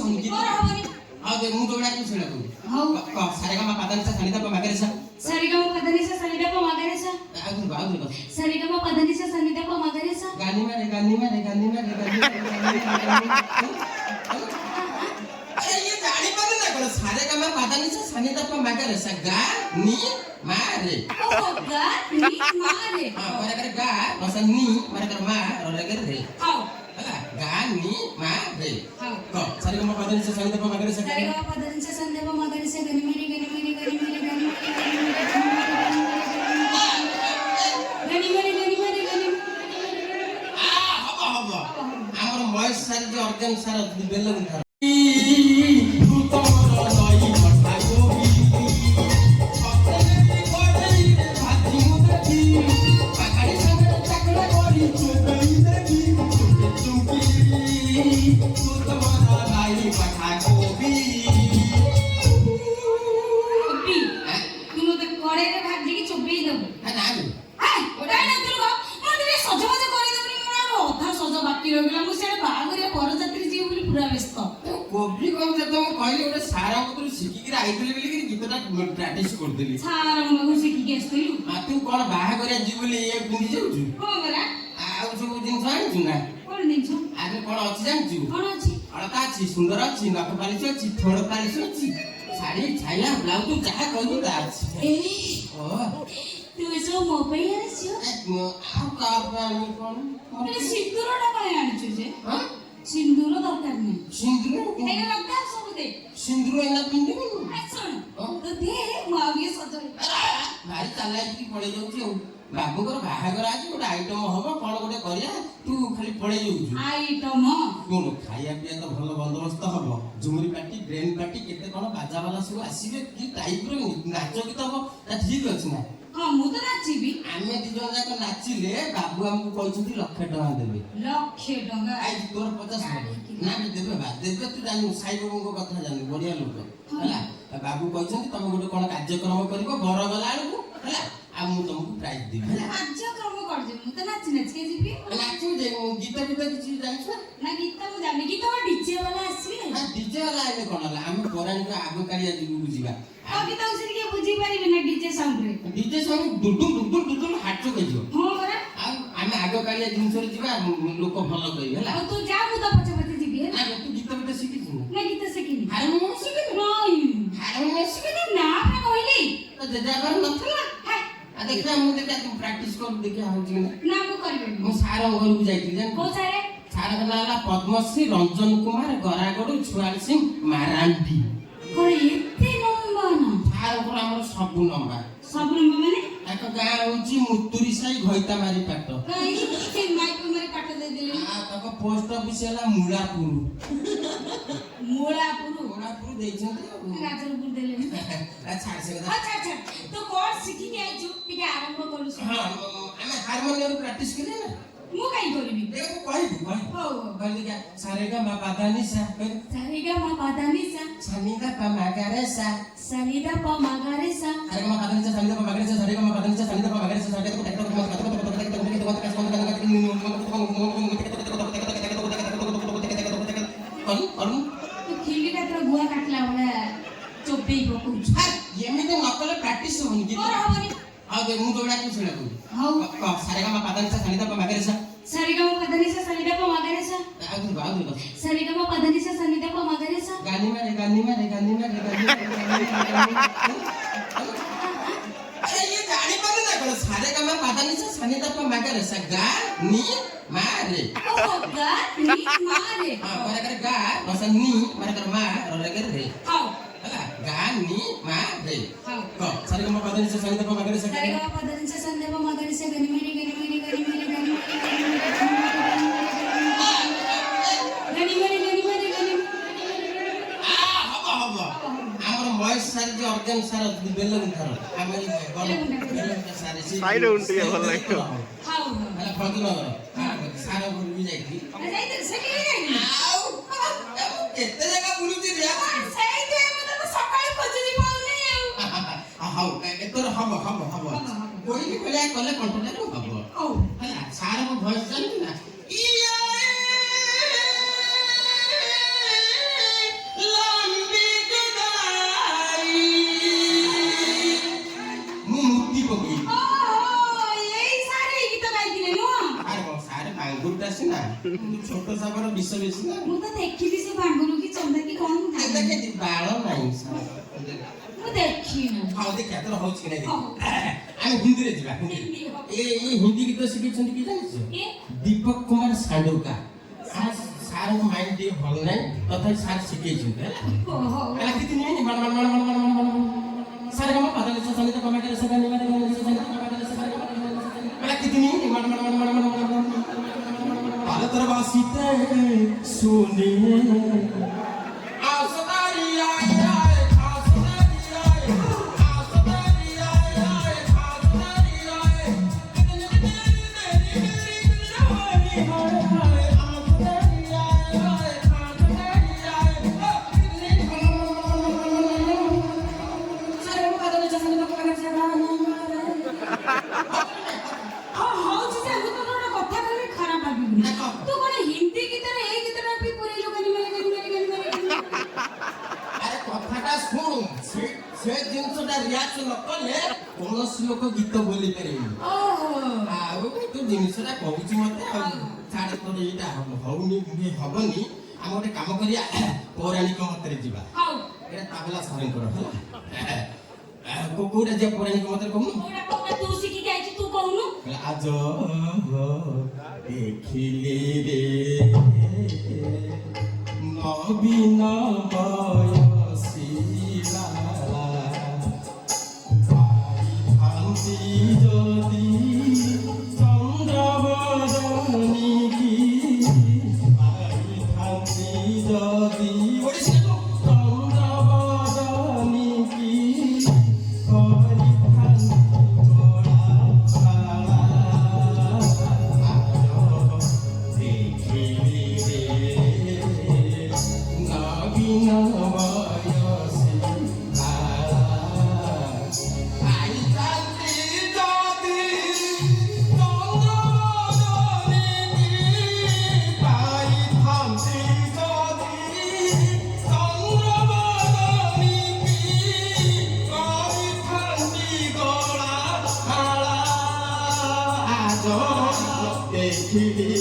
ହବନି କି ଆଉ ଦେ ମୁଁ ଯୋଉଟା କି ସେଇଟା କହୁଛି ହଉ ସାରେଗାମା ପାଦାନିସା ସାନିଧା ମାଗାରେସା ସାରେଗାମା ପାଦାନିସା ସାନିଧା ମାଗାରେସା ଆଉ ସାରେଗାମା ପାଦାନିସା ସାନିଧା ମାଗାରେସା ଗାନି ମାରେ अरे ये गाड़ी पर ना करो सारेगामा पादानिसा सानिधा मागारेसा गा नी मारे ओ गा नी मारे हां बराबर गा बस नी बराबर मा बराबर रे हां गा नी मारे हां को सारेगामा पादानिसा सानिधा मागारेसा सारेगामा पादानिसा सानिधा मागारेसा गनी मेरी ଆମର ମହେଶ ସାର୍ ଯେ ଅର୍ଗାନ ସାର୍ ବେଲ ଗୁନ୍ଥା कोबरी को जब तुम कहले ओटे सारा को सिखि के आइतले बेले के गीतटा प्रैक्टिस कर देली सारा को सिखि के आस्तलु आ तू कोन बाहा करिया जी बोली ए पिंदी जाउछु हो बरा आ सब दिन जाउछु ना कोन दिन छु आगे कोन अछि जाउछु कोन अछि अलता अछि सुंदर अछि नक पालिस अछि थोड़ पालिस अछि साड़ी छाया ब्लाउज तू जहा कहू ता अछि ए ओ तू सो मोबाइल आछियो आ का पानी कोन अरे सिंदूरटा काय आनिछु जे हां सिंदूर दरकार नहीं सिंदूर एगा लगता सब दे सिंदूर एना पिंदी सुन तो दे मागे सजल भारी चालाकी पड़े जाउछी बाबूकर बाहागर आज गोटे आइटम हबो कोन गोटे करिया तू खाली पड़े जाउछु आइटम कोन खाइया पिया तो भलो बंदोबस्त हबो झुमरी पार्टी ब्रेन पार्टी केते कोन बाजा वाला सब आसीबे की टाइप रो नाच गीत हबो ता ठीक अछि ना हां मु तो नाचिबी आमे दी जन जाक नाचिले बाबू हमकु कहछथि लाख टका देबे लाख टका आई तोर 50 ना देबे बा देबे तू जानु साई बाबू को कथा जानु बढ़िया लोक हला बाबू कहछथि तमे गोटे कोन कार्यक्रम करिवो बर गला आलु हला आ मु तुमको प्राइज देबी हला कार्यक्रम कर जे मु तो नाच नाच के जीबी नाचू जे गीत किछि जानछ ना गीत मु जानि गीत डीजे वाला आसीबे हां डीजे वाला आइले कोन हला हम पौराणिक आगो कालिया जीबू बुझिबा आ गीत उसे के बुझी पारिबे ना डीजे साउंड रे डीजे साउंड दुडु हाटो कहियो हां बरा आ हम आगो कालिया जिंस रे जीबा लोक भलो कहि हला आ तू जा मु तो पछे पछे जीबी ना तू गीत शिखिछु ना गीत सिखिनी हारमोनियम शिखिनु नहीं हारमोनियम शिखिनु ना पे कहली तो जजाबर नथला आ देखा मु देखा तुम प्रैक्टिस कर देखा होची ना मु करबे मु सारा घर को जाइती जान को सारे सारा नाला पद्मश्री रंजन कुमार गरागड़ छुआल सिंह मारांडी करे एते लंबा ना सारा पर हमर सब नंबर माने एक गाँ होची मुतुरी साई घइता मारी पाट कई के माइक मारी पाट दे देले आ तक पोस्ट ऑफिस हला मुलापुर देइछन राजरपुर देले अच्छा अच्छा तो कोर्स सीखी के आइछु टिके आरंभ करू हां हमें हारमोनियम प्रैक्टिस करिए ना मु काई करबी देखो कहि हो कहली क्या सारेगामा पादानिसा सारेगामा पादानिसा सानिधा मागारेसा सानिधा मागारेसा सारेगामा पादानिसा सानिधा मागारेसा सारेगामा पादानिसा सानिधा मागारेसा सारेगामा पादानिसा तो खिली का तरह गुआ काटला वाला चोपे पकुछ एमिते नकले प्रैक्टिस होनी की हबनी आ दे मु जोड़ा की सुना तू हां सारेगामा पादानिसा सानिधा मागारेसा सारेगामा पादानिसा सानिधा मागारेसा सारेगामा पादानिसा सानिधा मागारेसा गानी मारे अरे ये गाड़ी पर ना करो सारेगामा पादानिसा सानिधा मागारेसा गा नी मारे ओ गा नी मारे हां बराबर गा बस नी बराबर मा बराबर रे हां गा नी मारे हां को सारेगामा पादानिसा सानिधा मागारेसा सारेगामा पादानिसा सानिधा मागारेसा गनी मेरी महेश सार जे ऑर्गन सार बेल गुंथार आमे बेल सार साइड उंटी भल लागो हां हला फगनगर सार गुरु भी जाईथि जाईते सेठी जाईनी आउ केते जगह बुलुती रे सेठी मते तो सकाळे खोजली पाउनी हाउ एतोर हबो कोई भी खोले कले कंट्रोल हबो ओ हला सार को भॉइस जानि ना ଛୋଟ ସାପର ବିଷ ବେଶୀ ନା ମୁଁ ତ ଦେଖିବି ସେ ଭାଙ୍ଗୁରୁ କି ଚନ୍ଦା କି କଣ ମୁଁ ଜାଣିନି। ଦେଖେ ବାଳ ନାହିଁ ମୁଁ ଦେଖିନି। ହଉ ଦେଖିଆ ତୋର ହଉଛି କି ନାହିଁ ହଉ। ଆମେ ହିନ୍ଦୀରେ ଯିବା ହିନ୍ଦୀ, ହଉ। ଏ ହିନ୍ଦୀ ଗୀତ ଶିଖେଇଛନ୍ତି କି ଜାଣିଛ ଏ ଦୀପକ କୁମାର ସାଣ୍ଡୁକା ସାରଙ୍କ ମାଇଣ୍ଡ ଟିକେ ଭଲ ନାହିଁ ତଥାପି ସାର୍ ଶିଖେଇଛନ୍ତି ହେଲା ଓହୋ ହେଲା କିଛି ନାହିଁ ସାର୍ କମ ପାଦ ଦେଶ ସଙ୍ଗୀତ କମାଟରେ ସେ ଗାନି ମାନେ ହେଲା କିଛି ନାହିଁ ଭାରତର ବାସିତେ ସୁନିଏ ଆସଦାରିଆ ହଉଛି ଯେ ମୁଁ ତୋର ଗୋଟେ କଥା କହିବି ଖରାପ ଭାବିବୁନି। ତୁ କଣ ହିନ୍ଦୀ ଗୀତରେ ଏଇ ଗୀତଟା ବି ପୁରେଇଲୁ ଗାନି ମାରି ଆରେ କଥାଟା ଶୁଣୁ ସେ ଜିନିଷଟା ରିଆକ୍ଟ ନ କଲେ କୌଣସି ଲୋକ ଗୀତ ବୋଲି ପାରିବେନି ଓହୋ ଆଉ ତୁ ଜିନିଷଟା କହୁଛି ମତେ ଆଉ ଛାଡେ ତୋର ଏଇଟା ହଉନି ହବନି ଆମେ ଗୋଟେ କାମ କରିବା ପୌରାଣିକ ମତରେ ଯିବା ହଉ ଏଇଟା ତାବଲା ସାରଙ୍କର ହେଲା କୋଉଟା ଯିବା ପୌରାଣିକ ମତରେ କହୁନୁ କୋଉଟା କୋଉଟା ତୁ ଶିଖିକି ଆଇଛୁ ତୁ କହୁନୁ। ଆଜ ଦେଖିଲି ରେ ନବୀନ ବୟସିଲା ପାଇଥାନ୍ତି ଯଦି ଚନ୍ଦ୍ରବଦନୀ କି ପାଇଥାନ୍ତି ଯଦି ଚନ୍ଦ୍ରବଦନୀ କି ଦେଖିଲି